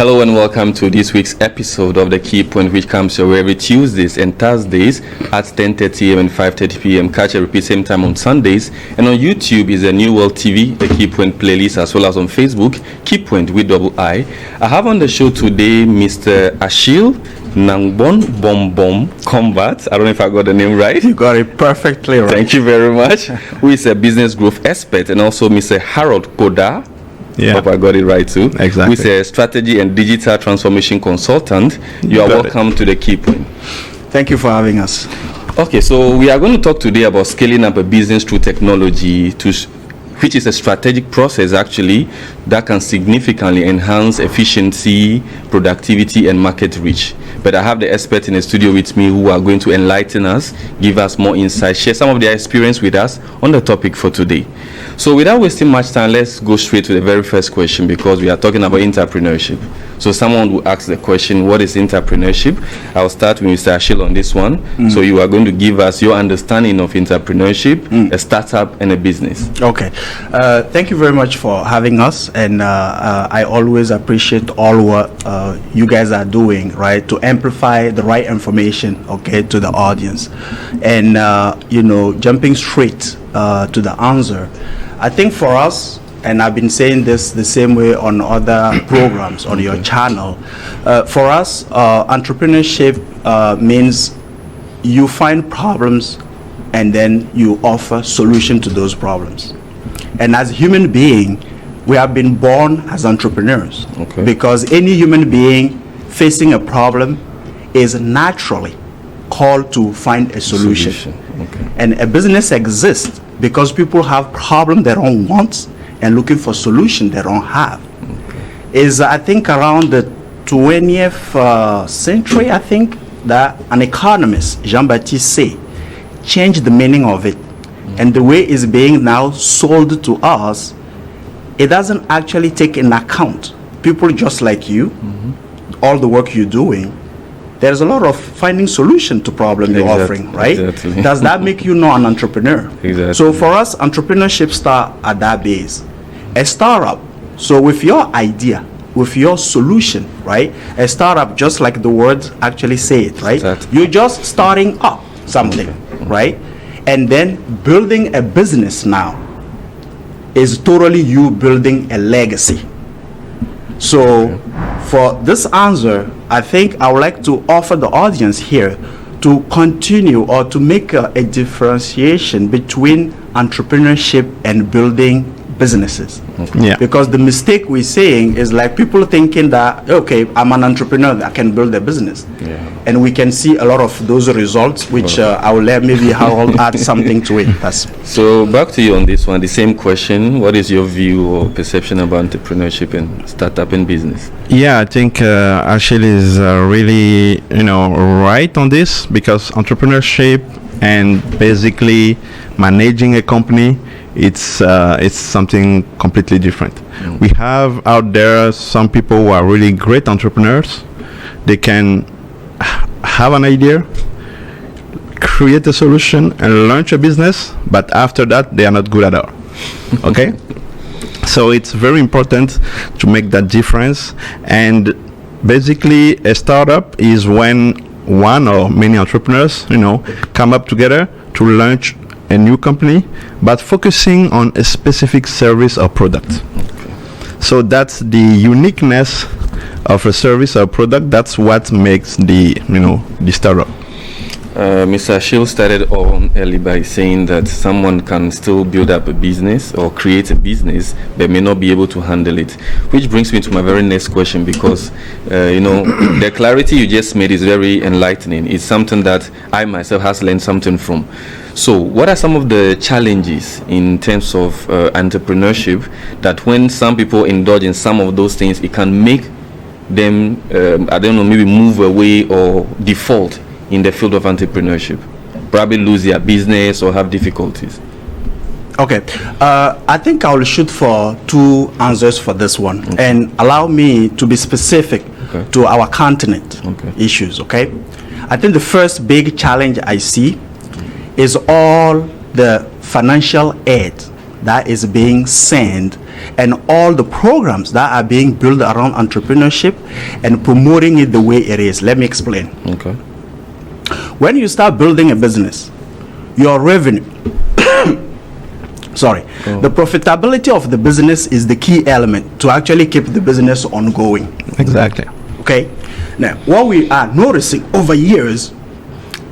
Hello and welcome to this week's episode of the Key Point, which comes your way every Tuesdays and Thursdays at 10:30 a.m. and 5:30 p.m. Catch a repeat same time on Sundays. And on YouTube is a New World TV, the Key Point playlist, as well as on Facebook, Key Point with double I. I have on the show today Mr. Ashil Nangbon Bombom Combat. I don't know if I got the name right. You got it perfectly right. Thank you very much. Who is a business growth expert, and also Mr. Harold Koda. Yeah. Hope I got it right too. Exactly. Who is a strategy and digital transformation consultant. You are welcome to the Key Point. Thank you for having us. Okay, so we are going to talk today about scaling up a business through technology, which is a strategic process actually that can significantly enhance efficiency, productivity, and market reach. But I have the experts in the studio with me who are going to enlighten us, give us more insight, share some of their experience with us on the topic for today. So without wasting much time, let's go straight to the very first question, because we are talking about entrepreneurship. So someone will ask the question, what is entrepreneurship? I'll start with Mr. Ashil on this one. So you are going to give us your understanding of entrepreneurship, a startup, and a business. Okay. Thank you very much for having us. And I always appreciate all what you guys are doing, right, to amplify the right information, okay, to the audience. And, jumping straight to the answer, I think for us, and I've been saying this the same way on other programs on your channel, for us, entrepreneurship means you find problems and then you offer solution to those problems. And as human being, we have been born as entrepreneurs, because any human being facing a problem is naturally called to find a solution. And a business exists because people have problems they don't want and looking for solutions they don't have. Is I think around the 20th century, I think, that an economist, Jean-Baptiste Say, changed the meaning of it. And the way it's being now sold to us, it doesn't actually take in account people just like you, all the work you're doing. There's a lot of finding solution to problem you're offering, right? Exactly. Does that make you not an entrepreneur? Exactly. So for us, entrepreneurship start at that base. A startup, so with your idea, with your solution, right? A startup, just like the words actually say it, right? Exactly. You're just starting up something, right? And then building a business now is totally you building a legacy. So for this answer, I think I would like to offer the audience here to continue or to make a differentiation between entrepreneurship and building businesses. Yeah. Because the mistake we're saying is like people thinking that, okay, I'm an entrepreneur, I can build a business. And we can see a lot of those results, which I will let maybe Harold add something to it. So back to you on this one, the same question. What is your view or perception about entrepreneurship and startup and business? Yeah, I think Ashil is really, right on this, because entrepreneurship and basically managing a company, it's something completely different. We have out there some people who are really great entrepreneurs. They can have an idea, create a solution, and launch a business, but after that they are not good at all. Okay. So it's very important to make that difference. And basically a startup is when one or many entrepreneurs come up together to launch a new company, but focusing on a specific service or product. So that's the uniqueness of a service or product. That's what makes the startup. Mr. Ashil started on early by saying that someone can still build up a business or create a business but may not be able to handle it, which brings me to my very next question, because the clarity you just made is very enlightening. It's something that I myself has learned something from. So what are some of the challenges in terms of entrepreneurship that when some people indulge in some of those things, it can make them maybe move away or default in the field of entrepreneurship, probably lose their business or have difficulties? Okay, I think I will shoot for two answers for this one, and allow me to be specific to our continent issues, okay? I think the first big challenge I see is all the financial aid that is being sent and all the programs that are being built around entrepreneurship and promoting it the way it is. Let me explain. Okay. When you start building a business, your revenue, the profitability of the business is the key element to actually keep the business ongoing. Exactly. Okay. Now, what we are noticing over years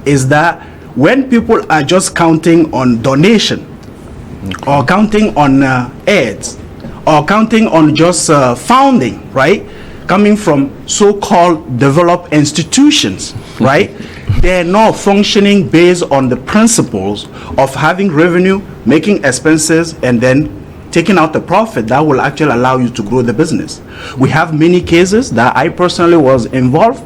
is that when people are just counting on donation, or counting on ads, or counting on just funding, right, coming from so-called developed institutions, right, they're not functioning based on the principles of having revenue, making expenses, and then taking out the profit that will actually allow you to grow the business. We have many cases that I personally was involved,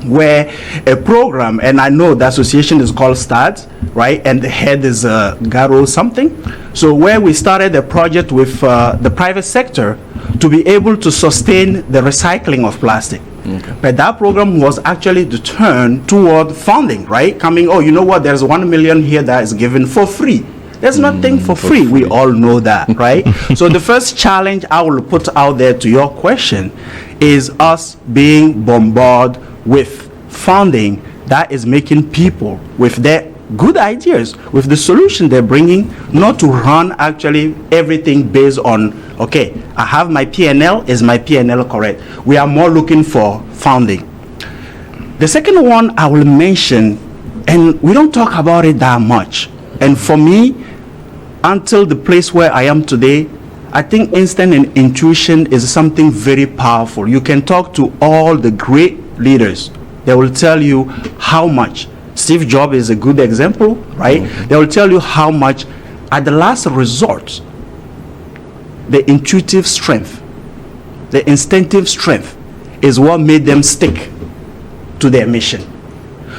where a program, and I know the association is called START, right, and the head is Garo something. So where we started a project with the private sector to be able to sustain the recycling of plastic. But that program was actually to turn toward funding, right? Coming, oh, you know what, there's 1 million here that is given for free. There's nothing for free. We all know that, right? So the first challenge I will put out there to your question is us being bombarded with funding that is making people with their good ideas, with the solution they're bringing, not to run actually everything based on, okay, I have my P&L, is my P&L correct? We are more looking for funding. The second one I will mention, and we don't talk about it that much, and for me, until the place where I am today, I think instinct and intuition is something very powerful. You can talk to all the great leaders. They will tell you how much. Steve Jobs is a good example, right? They will tell you how much, at the last resort, the intuitive strength, the instinctive strength is what made them stick to their mission.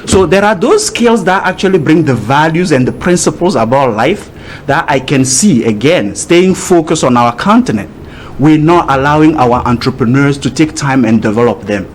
So there are those skills that actually bring the values and the principles about life that I can see, again, staying focused on our continent. We're not allowing our entrepreneurs to take time and develop them.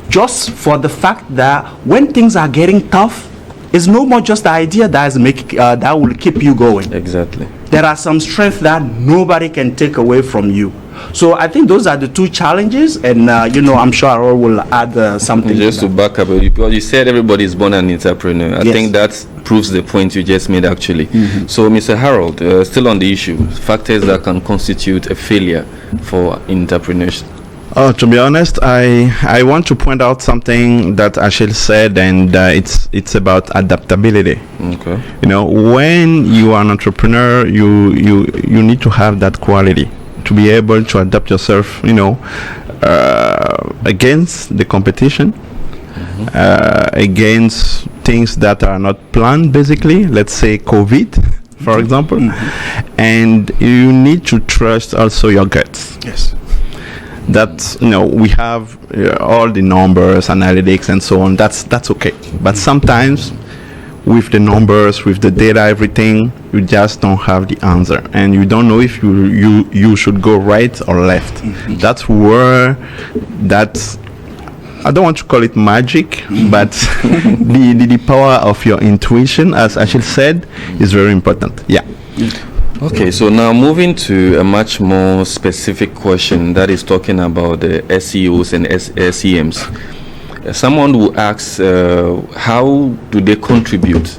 Just for the fact that when things are getting tough, it's no more just the idea that will keep you going. Exactly. There are some strengths that nobody can take away from you. So I think those are the two challenges, and I'm sure Arol will add something. Just to back up, because you said everybody is born an entrepreneur. I think that proves the point you just made, actually. So, Mr. Harold, still on the issue, factors that can constitute a failure for entrepreneurship. To be honest, I want to point out something that Achille said, and it's about adaptability. Okay. When you are an entrepreneur, you need to have that quality to be able to adapt yourself, against the competition, against things that are not planned, basically. Let's say COVID, for example, and you need to trust also your guts. Yes. That we have all the numbers, analytics, and so on. That's okay. But sometimes, with the numbers, with the data, everything, you just don't have the answer, and you don't know if you should go right or left. That's where I don't want to call it magic, but the power of your intuition, as Achille said, is very important. Yeah. Okay, so now moving to a much more specific question that is talking about the SEOs and SEMs. Someone who asks, how do they contribute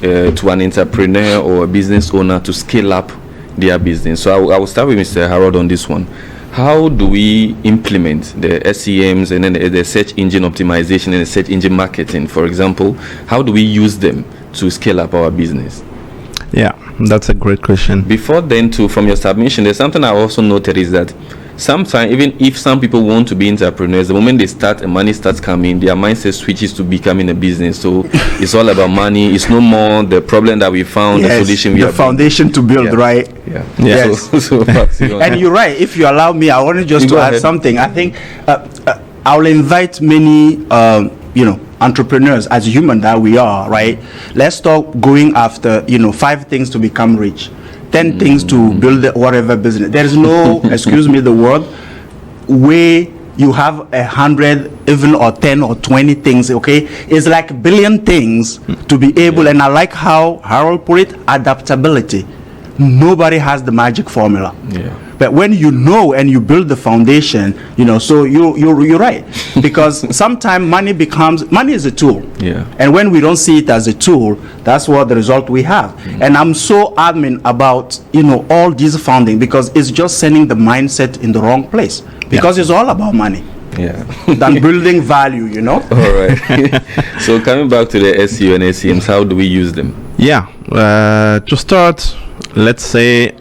to an entrepreneur or a business owner to scale up their business? So I will start with Mr. Harold on this one. How do we implement the SEMs and then the search engine optimization and the search engine marketing, for example? How do we use them to scale up our business? Yeah, that's a great question. Before then, too, from your submission, there's something I also noted is that sometimes, even if some people want to be entrepreneurs, the moment they start and money starts coming, their mindset switches to becoming a business. So it's all about money. It's no more the problem that we found, the solution we have. The foundation to build, right? Yeah. Yes. And you're right. If you allow me, I wanted just to add something. I think I will invite many, entrepreneurs, as human that we are, right? Let's stop going after 5 things to become rich, 10 things to build whatever business. There is no excuse me the word way you have 100 even or 10 or 20 things. Okay, it's like a billion things to be able. And I like how Harold put it, adaptability. nobody has the magic formula. Yeah. But when you know and you build the foundation, so you're right. Because sometimes money is a tool. Yeah. And when we don't see it as a tool, that's what the result we have. And I'm so adamant about, all this funding, because it's just sending the mindset in the wrong place. Because it's all about money. Yeah. Than building value, All right. So coming back to the SEO and SEMs, how do we use them? Yeah. To start, let's say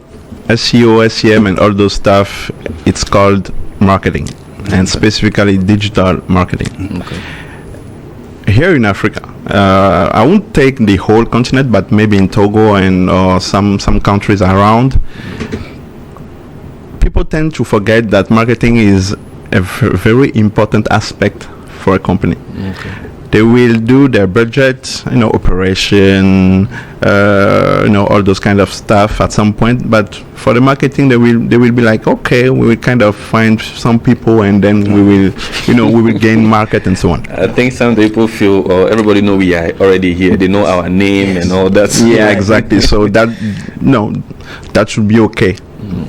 SEO, SEM, and all those stuff, it's called marketing, and specifically digital marketing. Okay. Here in Africa, I won't take the whole continent, but maybe in Togo and some countries around, people tend to forget that marketing is a very important aspect for a company. Okay. They will do their budget, operation, all those kind of stuff at some point. But for the marketing, they will be like, okay, we will kind of find some people, and then we will gain market and so on. I think some people feel, everybody know we are already here. They know our name and all that. Yeah, exactly. So that should be okay.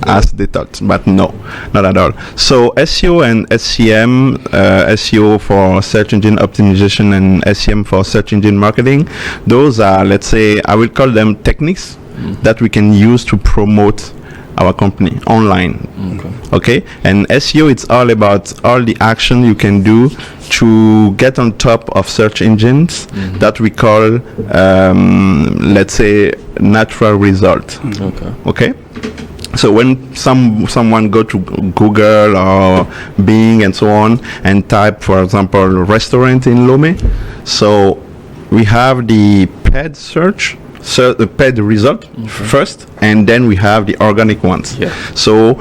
As they thought, but no, not at all. So SEO and SEM, SEO for search engine optimization and SEM for search engine marketing, those are, let's say, I will call them techniques that we can use to promote our company online. Okay. And SEO, it's all about all the action you can do to get on top of search engines that we call, let's say, natural result. Okay. So when someone go to Google or Bing and so on and type, for example, restaurant in Lomé, so we have the paid search, so the paid result first, and then we have the organic ones. Yeah. So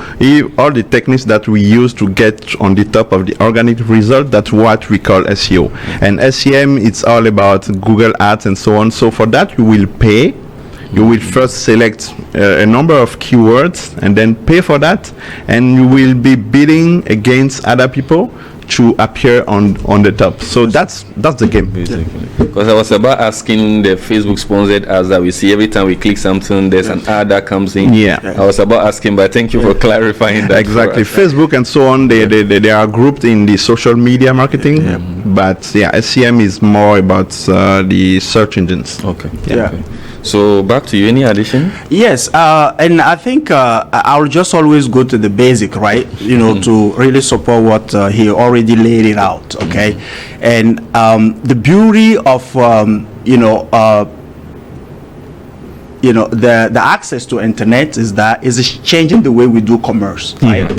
all the techniques that we use to get on the top of the organic result, that's what we call SEO. And SEM, it's all about Google Ads and so on. So for that, you will pay. You will first select a number of keywords and then pay for that, and you will be bidding against other people to appear on the top. So that's the game. Because I was about asking the Facebook sponsored ads that we see every time we click something, there's an ad that comes in. Yeah. I was about asking, but thank you for clarifying that. Exactly. Facebook and so on, they are grouped in the social media marketing, but SEM is more about the search engines. Okay. Yeah. So back to you, any addition? Yes, and I think I'll just always go to the basic, right? To really support what he already laid it out, okay? And the beauty of the access to internet is that is changing the way we do commerce, right?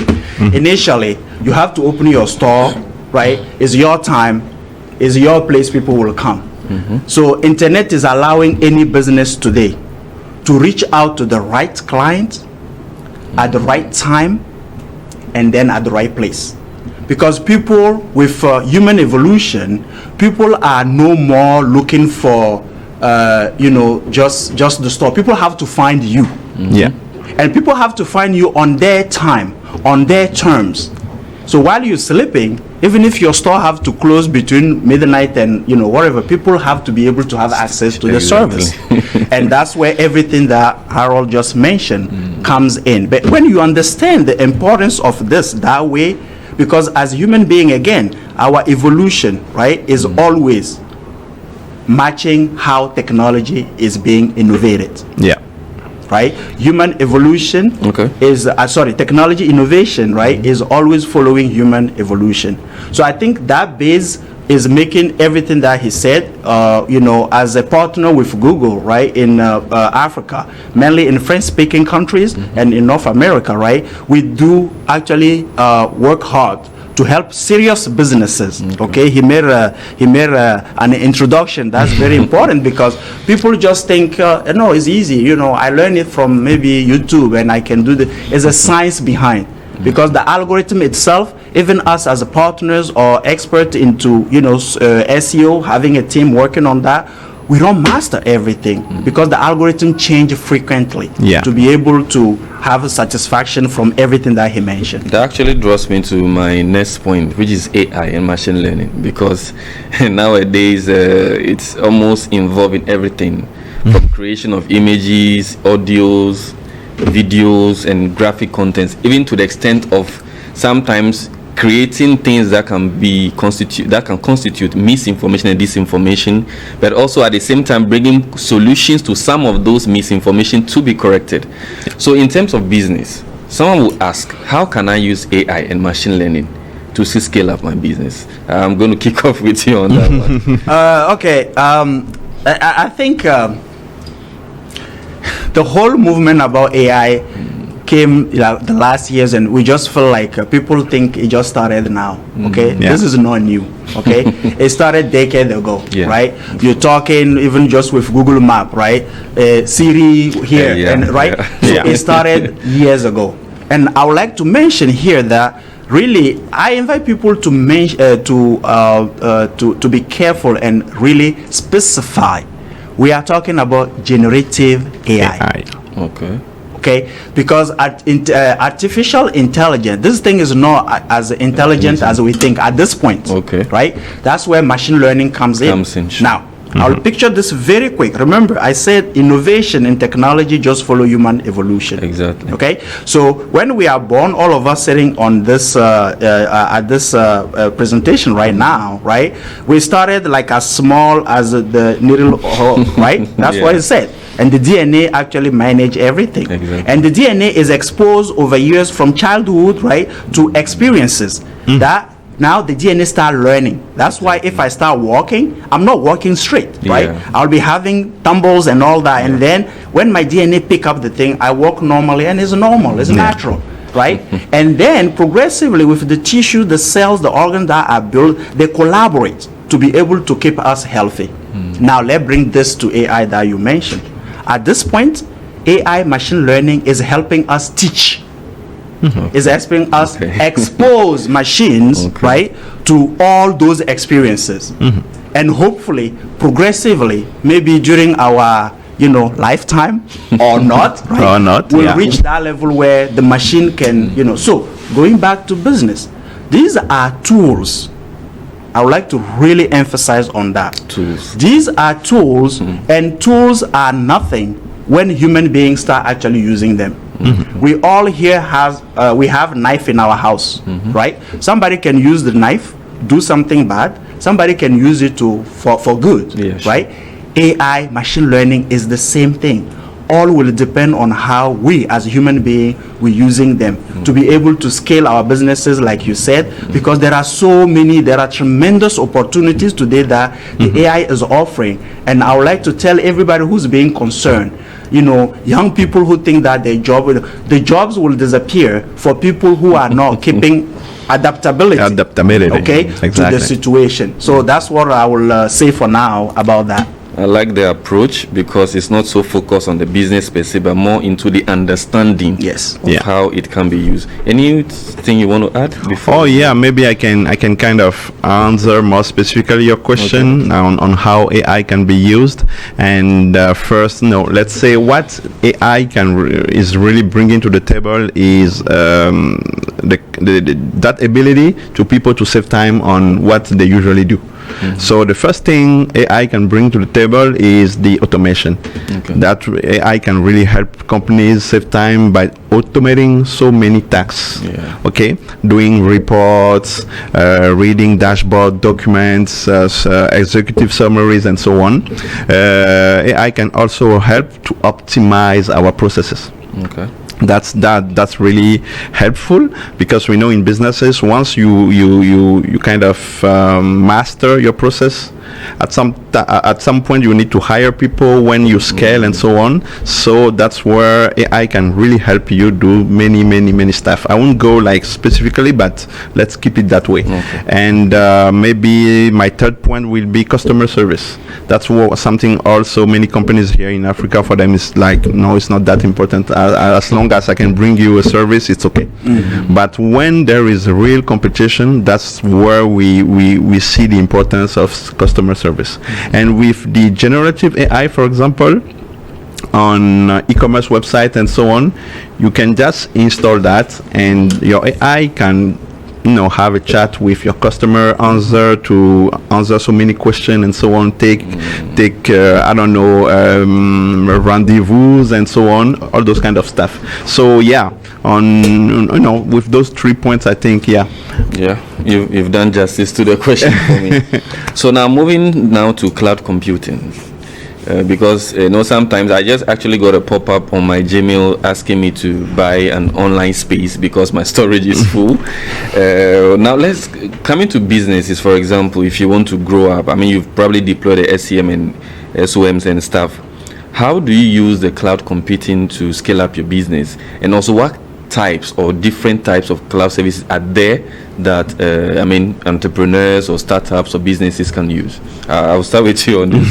Initially, you have to open your store, right? It's your time, it's your place, people will come. So internet is allowing any business today to reach out to the right client at the right time and then at the right place. Because people with human evolution, people are no more looking for just the store. People have to find you. Yeah. And people have to find you on their time, on their terms. So while you're sleeping, even if your store have to close between midnight and whatever, people have to be able to have access to the service. And that's where everything that Harold just mentioned comes in. But when you understand the importance of this that way, because as human being, again, our evolution, right, is always matching how technology is being innovated. Yeah. Right, human evolution is technology innovation, right, is always following human evolution. So I think that base is making everything that he said, as a partner with Google, right, in Africa, mainly in French-speaking countries and in North America, right, we do actually work hard to help serious businesses. Okay, he made an introduction that's very important, because people just think no, it's easy, I learned it from maybe YouTube and I can do there's a science behind, because the algorithm itself, even us as partners or expert into SEO, having a team working on that, we don't master everything, because the algorithm change frequently to be able to have a satisfaction from everything that he mentioned. That actually draws me to my next point, which is AI and machine learning, because nowadays it's almost involving everything from creation of images, audios, videos and graphic contents, even to the extent of sometimes creating things that can constitute misinformation and disinformation, but also at the same time bringing solutions to some of those misinformation to be corrected. So in terms of business, someone will ask, how can I use AI and machine learning to scale up my business? I'm going to kick off with you on that one. Okay. I think the whole movement about AI came the last years, and we just feel like people think it just started now. Okay, this is not new. Okay, it started decade ago, right? You're talking even just with Google Map, right? Siri here, and right. So it started years ago, and I would like to mention here that really I invite people to to be careful and really specify. We are talking about generative AI. Okay, because artificial intelligence, this thing is not as intelligent as we think at this point. Okay, right? That's where machine learning comes in. Now, I'll picture this very quick. Remember, I said innovation in technology just follow human evolution. Exactly. Okay, so when we are born, all of us sitting on this at this presentation right now, right? We started like as small as the needle hole, right? That's what it said. And the DNA actually manage everything. Exactly. And the DNA is exposed over years from childhood, right, to experiences that now the DNA start learning. That's why if I start walking, I'm not walking straight, right? I'll be having tumbles and all that. And then when my DNA pick up the thing, I walk normally, and it's normal, it's natural, right? And then progressively with the tissue, the cells, the organs that are built, they collaborate to be able to keep us healthy. Now let's bring this to AI that you mentioned. At this point, AI machine learning is helping us teach. Is helping us expose machines, right, to all those experiences. And hopefully, progressively, maybe during our lifetime or not, right, or not, we'll reach that level where the machine can, So, going back to business, these are tools. I would like to really emphasize on that. Tools. These are tools, and tools are nothing when human beings start actually using them. We all here we have knife in our house, right? Somebody can use the knife, do something bad. Somebody can use it for good, right? AI, machine learning is the same thing. All will depend on how we as human beings we're using them to be able to scale our businesses, like you said, because there are tremendous opportunities today that the AI is offering. And I would like to tell everybody who's being concerned, young people who think that the jobs will disappear for people who are not keeping adaptability, okay, to the situation. So that's what I will say for now about that. I like the approach because it's not so focused on the business per se, but more into the understanding of how it can be used. Anything you want to add before? Maybe I can kind of answer more specifically your question on how AI can be used. And first, let's say what AI is really bringing to the table is that ability to people to save time on what they usually do. So the first thing AI can bring to the table is the automation. That AI can really help companies save time by automating so many tasks. Doing reports, reading dashboard documents, executive summaries, and so on. AI can also help to optimize our processes. That's really helpful, because we know in businesses, once you kind of master your process, at some point you need to hire people when you scale and so on. So that's where AI can really help you do many stuff. I won't go like specifically, but let's keep it that way. And maybe my third point will be customer service. That's something also many companies here in Africa, for them is like, no, it's not that important. As long as I can bring you a service, it's okay. But when there is a real competition, that's where we see the importance of customer service. And with the generative AI, for example, on e-commerce website and so on, you can just install that, and your AI can have a chat with your customer, answer so many questions and so on, take I don't know, rendezvous and so on, all those kind of stuff. So yeah, with those 3 points, I think you've done justice to the question for me. So now moving now to cloud computing. Because sometimes I just actually got a pop-up on my Gmail asking me to buy an online space because my storage is full. Now let's come into businesses. For example, if you want to grow up, I mean, you've probably deployed the SCM and SOMs and stuff. How do you use the cloud computing to scale up your business? And also, what types or different types of cloud services are there that entrepreneurs or startups or businesses can use? I'll start with you on this.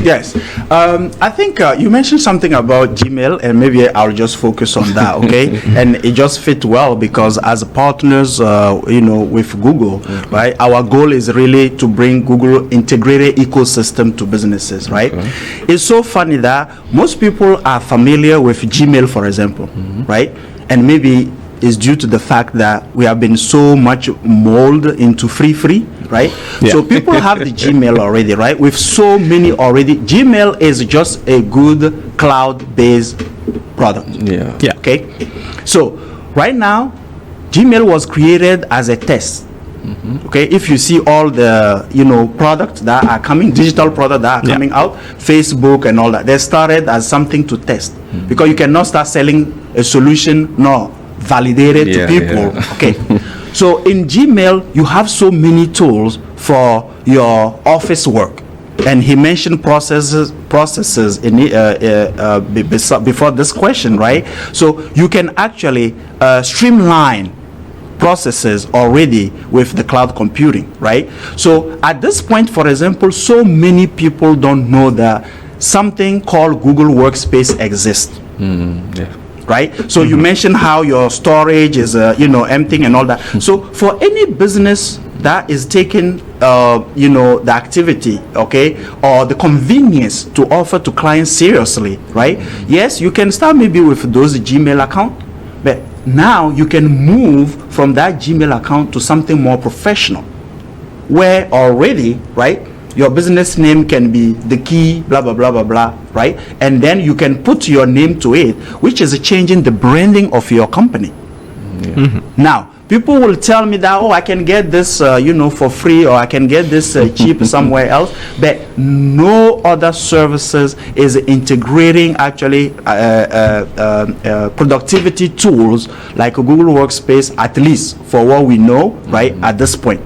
Yes, I think you mentioned something about Gmail, and maybe I'll just focus on that, okay? And it just fit well because as partners, with Google, right? Our goal is really to bring Google integrated ecosystem to businesses, right? It's so funny that most people are familiar with Gmail, for example, right? And maybe it's due to the fact that we have been so much molded into free, right? Yeah. So people have the Gmail already, right? With so many already. Gmail is just a good cloud-based product. Yeah. Okay. So right now, Gmail was created as a test. Okay, if you see all the products that are coming, digital products that are coming out, Facebook and all that, they started as something to test because you cannot start selling a solution validated to people. Okay, so in Gmail you have so many tools for your office work, and he mentioned processes in before this question, right? So you can actually streamline processes already with the cloud computing, right? So at this point, for example, so many people don't know that something called Google Workspace exists. Right? So you mentioned how your storage is emptying and all that. So for any business that is taking the activity, okay, or the convenience to offer to clients seriously, right? Yes, you can start maybe with those Gmail account, but now you can move from that Gmail account to something more professional, where already, right, your business name can be the key, blah, blah, blah, blah, blah, right? And then you can put your name to it, which is changing the branding of your company. Now, people will tell me that, I can get this, for free, or I can get this cheap somewhere else. But no other services is integrating actually productivity tools like Google Workspace, at least for what we know, right, at this point.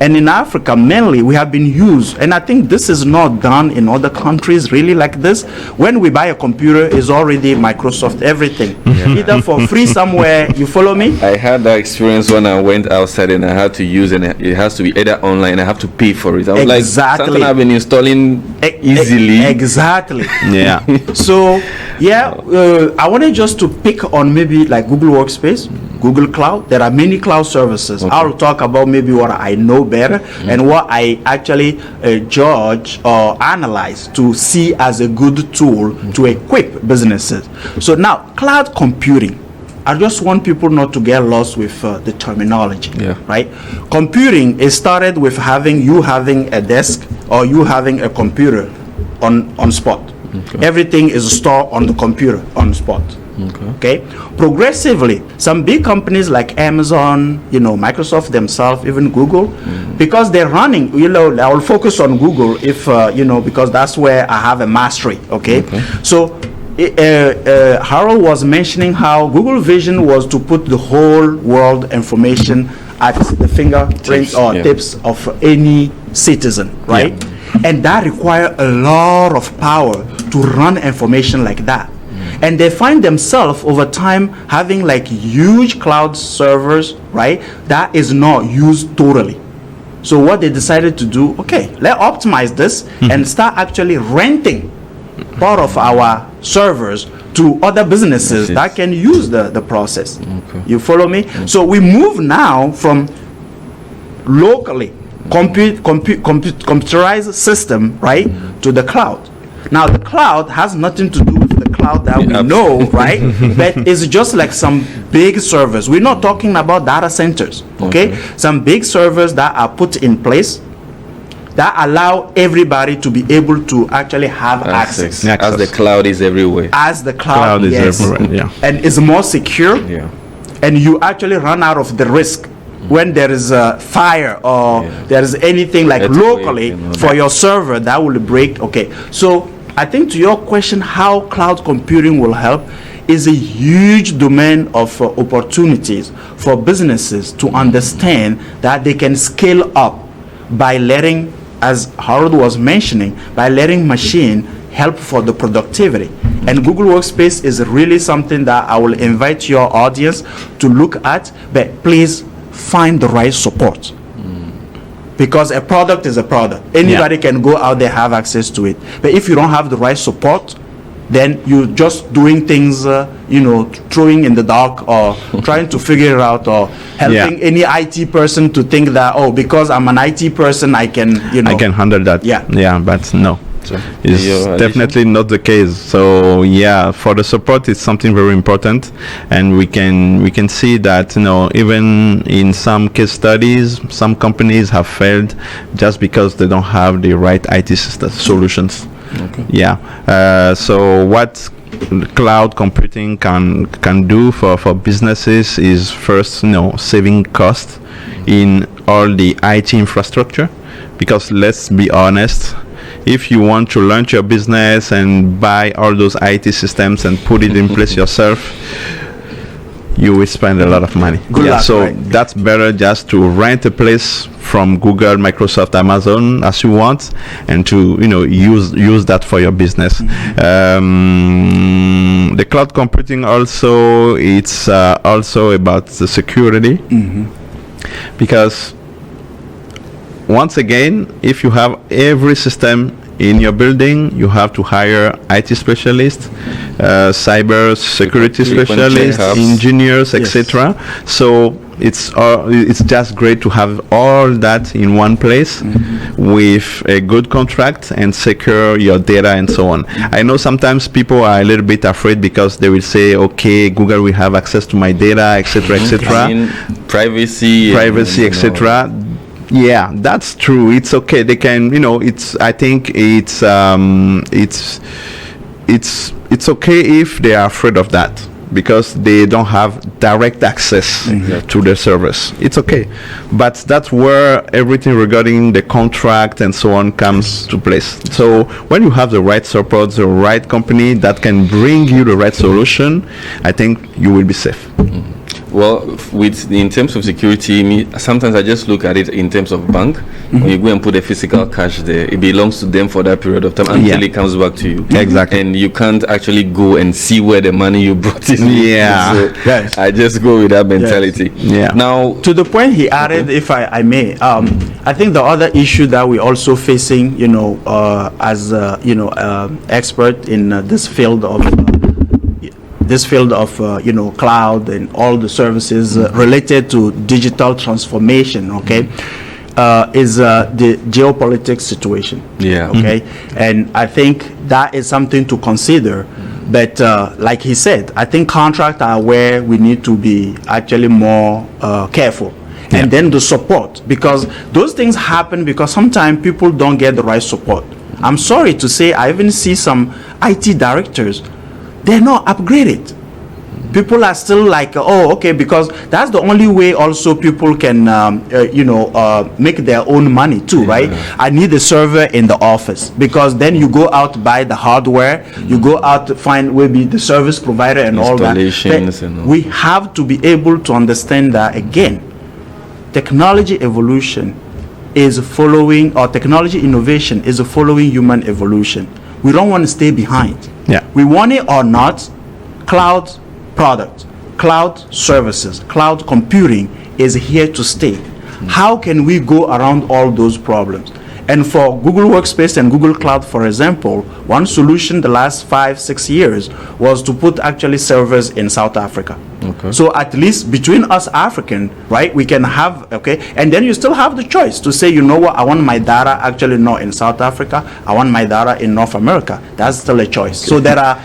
And in Africa, mainly, we have been used, and I think this is not done in other countries really like this. When we buy a computer, it's already Microsoft everything, either for free somewhere. You follow me? I had that experience when I went outside and I had to use, and it has to be either online. I have to pay for it. I was like, something I've been installing easily. Exactly. Yeah. So I wanted just to pick on maybe like Google Workspace, Google Cloud. There are many cloud services. I'll talk about maybe what I know better and what I actually judge or analyze to see as a good tool to equip businesses. So now, cloud computing. I just want people not to get lost with the terminology, right? Computing is started with having a desk or you having a computer on spot. Everything is stored on the computer on spot. Okay. Progressively, some big companies like Amazon, Microsoft themselves, even Google, because they're running, I will focus on Google if, because that's where I have a mastery. Okay. So Harold was mentioning how Google vision was to put the whole world information at the fingerprints tips of any citizen, right? And that requires a lot of power to run information like that. And they find themselves over time having like huge cloud servers, right? That is not used totally. So what they decided to do, let's optimize this and start actually renting part of our servers to other businesses that can use the process. You follow me? So we move now from locally computerized system, right, to the cloud. Now the cloud has nothing to do with the cloud that we know, right? But it's just like some big servers. We're not talking about data centers, okay? Some big servers that are put in place that allow everybody to be able to actually have access. As the cloud is everywhere. As the cloud is yes. everywhere, yeah. And it's more secure. Yeah. And you actually run out of the risk when there is a fire or there is anything like Earthquake, locally for your server that will break. Okay, so I think to your question, how cloud computing will help is a huge domain of opportunities for businesses to understand that they can scale up by letting, as Harold was mentioning, by letting machine help for the productivity. And Google Workspace is really something that I will invite your audience to look at, but please find the right support. Because a product is a product. Anybody can go out there, have access to it. But if you don't have the right support, then you're just doing things, throwing in the dark or trying to figure it out or helping any IT person to think that, oh, because I'm an IT person, I can, I can handle that. Yeah, but no. It's definitely not the case. So yeah, for the support, it's something very important, and we can see that even in some case studies, some companies have failed just because they don't have the right IT solutions. Okay. Yeah. So what cloud computing can do for businesses is first, saving costs in all the IT infrastructure, because let's be honest, if you want to launch your business and buy all those IT systems and put it in place yourself, you will spend a lot of money. So that's better just to rent a place from Google, Microsoft, Amazon as you want, and to use that for your business. The cloud computing also, it's also about the security, because once again, if you have every system in your building, you have to hire IT specialists, cyber security specialists, engineers, etc. So it's just great to have all that in one place with a good contract and secure your data and so on. I know sometimes people are a little bit afraid because they will say, okay, Google will have access to my data, etc., etc. Privacy, etc. Yeah, that's true. It's okay. They can, I think it's okay if they are afraid of that, because they don't have direct access to their servers. It's okay. But that's where everything regarding the contract and so on comes to place. So when you have the right support, the right company that can bring you the right solution, I think you will be safe. Well, in terms of security, sometimes I just look at it in terms of bank. When you go and put a physical cash there, it belongs to them for that period of time until it comes back to you. Exactly. And you can't actually go and see where the money you brought in. So I just go with that mentality. Now, to the point he added, if I may, I think the other issue that we're also facing, as expert in this field of cloud and all the services related to digital transformation, is the geopolitics situation. And I think that is something to consider. But like he said, I think contracts are where we need to be actually more careful. And then the support, because those things happen because sometimes people don't get the right support. I'm sorry to say, I even see some IT directors, they're not upgraded. People are still like, oh, okay, because that's the only way also people can, make their own money too, right? I need a server in the office, because then you go out, buy the hardware, you go out to find maybe the service provider and all that. But we have to be able to understand that, again, technology evolution is following, or technology innovation is following human evolution. We don't want to stay behind. We want it or not, cloud product, cloud services, cloud computing is here to stay. How can we go around all those problems? And for Google Workspace and Google Cloud, for example, one solution the last 5-6 years was to put actually servers in South Africa. Okay. So at least between us African, right, we can have, okay, and then you still have the choice to say, you know what, I want my data actually not in South Africa, I want my data in North America. That's still a choice. So there are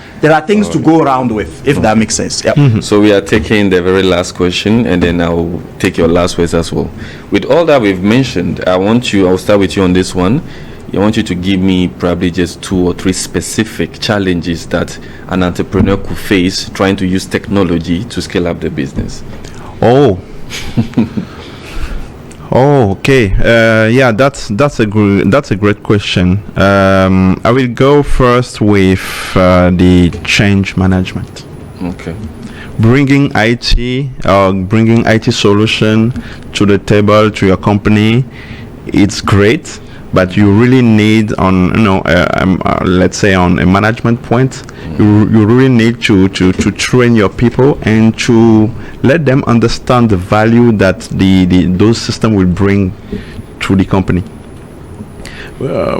things to go around with, if that makes sense. Yep. So we are taking the very last question, and then I'll take your last words as well. With all that we've mentioned, I'll start with you on this one. I want you to give me probably just 2 or 3 specific challenges that an entrepreneur could face trying to use technology to scale up the business. Oh. Oh, okay. Yeah, that's a great question. I will go first with the change management. Okay. Bringing IT solution to the table, to your company, it's great. But you really need, let's say on a management point, you really need to train your people and to let them understand the value that those systems will bring to the company.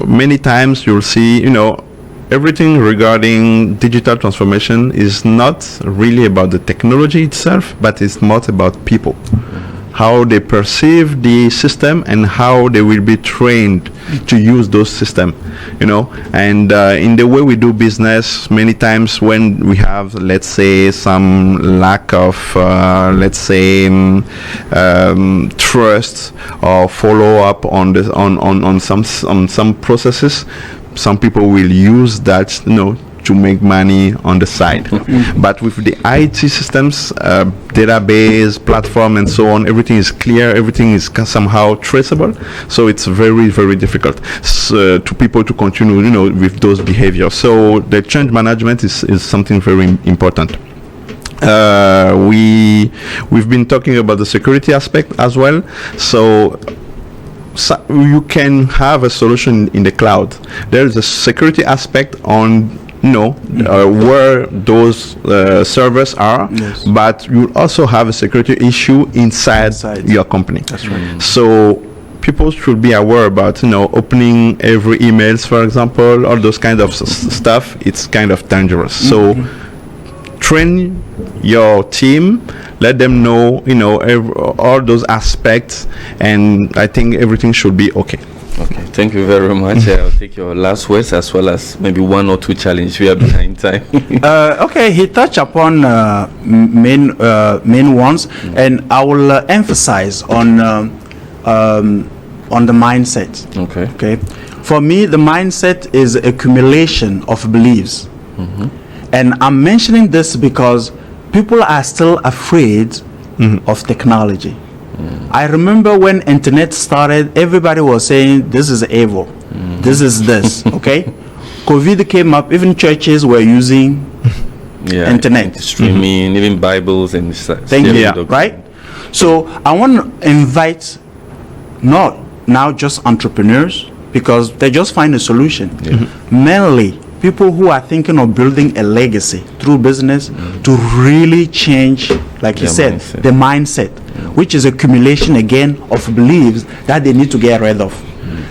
Many times you'll see, everything regarding digital transformation is not really about the technology itself, but it's more about people. How they perceive the system and how they will be trained to use those systems, and in the way we do business, many times when we have, let's say, some lack of, trust or follow up on some processes, some people will use that, to make money on the side. But with the IT systems, database, platform, and so on, everything is clear, everything is somehow traceable. So it's very, very difficult to people to continue, with those behaviors. So the change management is something very important. We've been talking about the security aspect as well. So you can have a solution in the cloud. There is a security aspect on where those servers are, yes. But you also have a security issue inside your company. That's right. So people should be aware about, opening every emails, for example, all those kind of stuff. It's kind of dangerous. So train your team, let them know, all those aspects, and I think everything should be okay. Okay, thank you very much. I'll take your last words as well as maybe 1 or 2 challenges. We are behind time. Okay, he touched upon main ones, and I will emphasize on the mindset. Okay. For me, the mindset is accumulation of beliefs, and I'm mentioning this because people are still afraid of technology. I remember when internet started, everybody was saying this is evil, this is this. Okay, COVID came up, even churches were using internet, streaming, even Bibles and stuff. Thank you. Right. So I want to invite not now just entrepreneurs, because they just find a solution. Mainly people who are thinking of building a legacy through business to really change, like you said, the mindset, which is accumulation again of beliefs that they need to get rid of.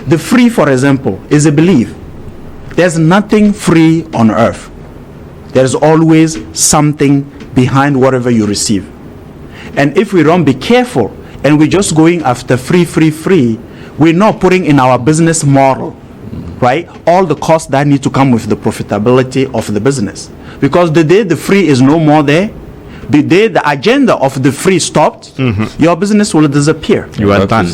The free, for example, is a belief. There's nothing free on earth. There's always something behind whatever you receive. And if we don't be careful and we're just going after free, we're not putting in our business model, right, all the costs that need to come with the profitability of the business. Because the day the free is no more there, the day the agenda of the free stopped, your business will disappear. You are done.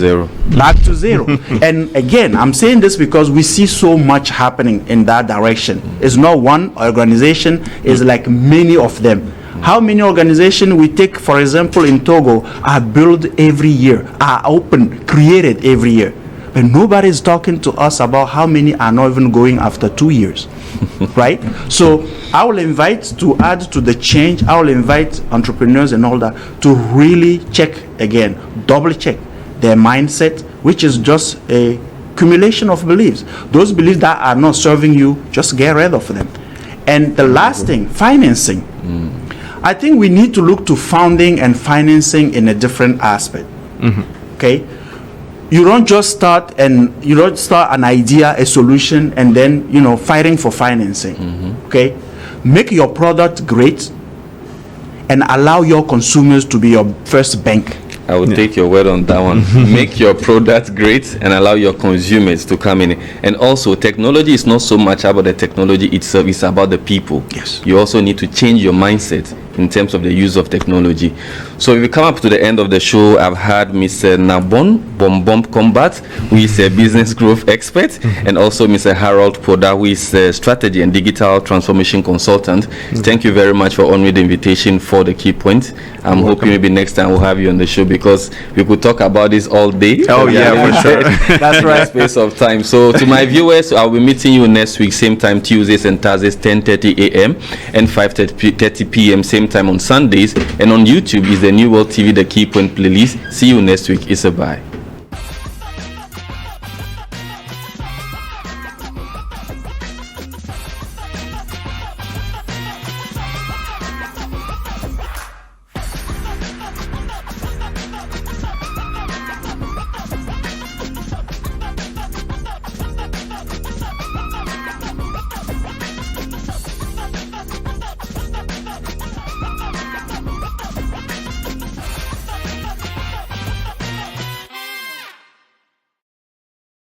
Back to zero. And again, I'm saying this because we see so much happening in that direction. It's not one organization, it's like many of them. How many organizations we take, for example, in Togo, are built every year, are open, created every year. But nobody is talking to us about how many are not even going after 2 years, right? So I will invite, to add to the change, I will invite entrepreneurs and all that to really check again, double check their mindset, which is just a accumulation of beliefs. Those beliefs that are not serving you, just get rid of them. And the last thing, financing. I think we need to look to funding and financing in a different aspect, okay? You don't just start an idea, a solution, and then fighting for financing. Okay, make your product great, and allow your consumers to be your first bank. I will take your word on that one. Make your product great and allow your consumers to come in. And also, technology is not so much about the technology itself, it's about the people. Yes. You also need to change your mindset in terms of the use of technology. So if we come up to the end of the show, I've had Mr. Nabon Bombom Combat, who is a business growth expert, and also Mr. Harold Poda, who is a strategy and digital transformation consultant. Thank you very much for honoring the invitation for the Key Point. I'm hoping maybe next time we'll have you on the show, because we could talk about this all day. Oh yeah, for sure. That's right. Space of time. So to my viewers, I'll be meeting you next week, same time Tuesdays and Thursdays, 10:30 a.m. and 5:30 p.m. same time on Sundays. And on YouTube is the New World TV, the Key Point playlist. See you next week. It's a bye.